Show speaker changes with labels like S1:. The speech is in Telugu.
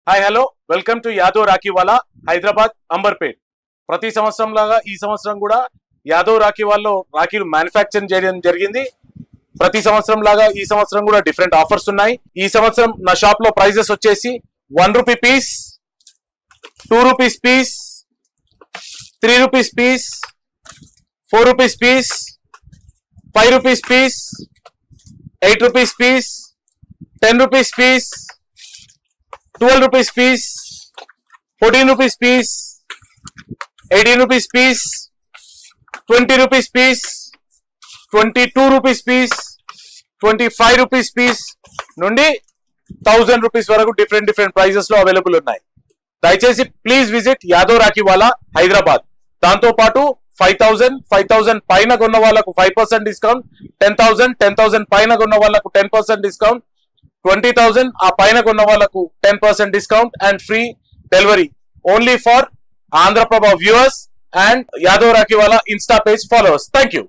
S1: Hi hello welcome to Yadav Rakhiwala Hyderabad Amberpet. ప్రతి సంవత్సరం లాగా ఈ సంవత్సరం కూడా యాదవ్ రాఖీవాల్లో రాఖీలు మ్యానుఫ్యాక్చరింగ్ చేయడం జరిగింది. ప్రతి సంవత్సరం లాగా ఈ సంవత్సరం కూడా డిఫరెంట్ ఆఫర్స్ ఉన్నాయి. ఈ సంవత్సరం నా షాప్ లో ప్రైజెస్ వచ్చేసి 1 rupee piece, 2 rupees piece, 3 rupees piece, 4 rupees piece, 5 rupees piece, 8 rupees piece, 10 rupees piece, 12 rupees piece, 14 rupees piece, 18 rupees piece, 20 rupees piece, 22 rupees piece, 25 rupees piece నుండి 1000 rupees వరకు డిఫరెంట్ ప్రైజెస్ లో అవైలబుల్ ఉన్నాయి. దయచేసి ప్లీజ్ విజిట్ యాదవ్ రాఖీవాలా హైదరాబాద్. దాంతో పాటు 5000 పైన కొన్న వాళ్ళకు 5% డిస్కౌంట్, 10,000 పైన కొన్న వాళ్ళకు 10% డిస్కౌంట్, 20,000 ఆ పైన కొన్న వాళ్ళకు 10% discount and free delivery only for Andhraprabha viewers and Yadav Rakhiwala insta page followers. Thank you.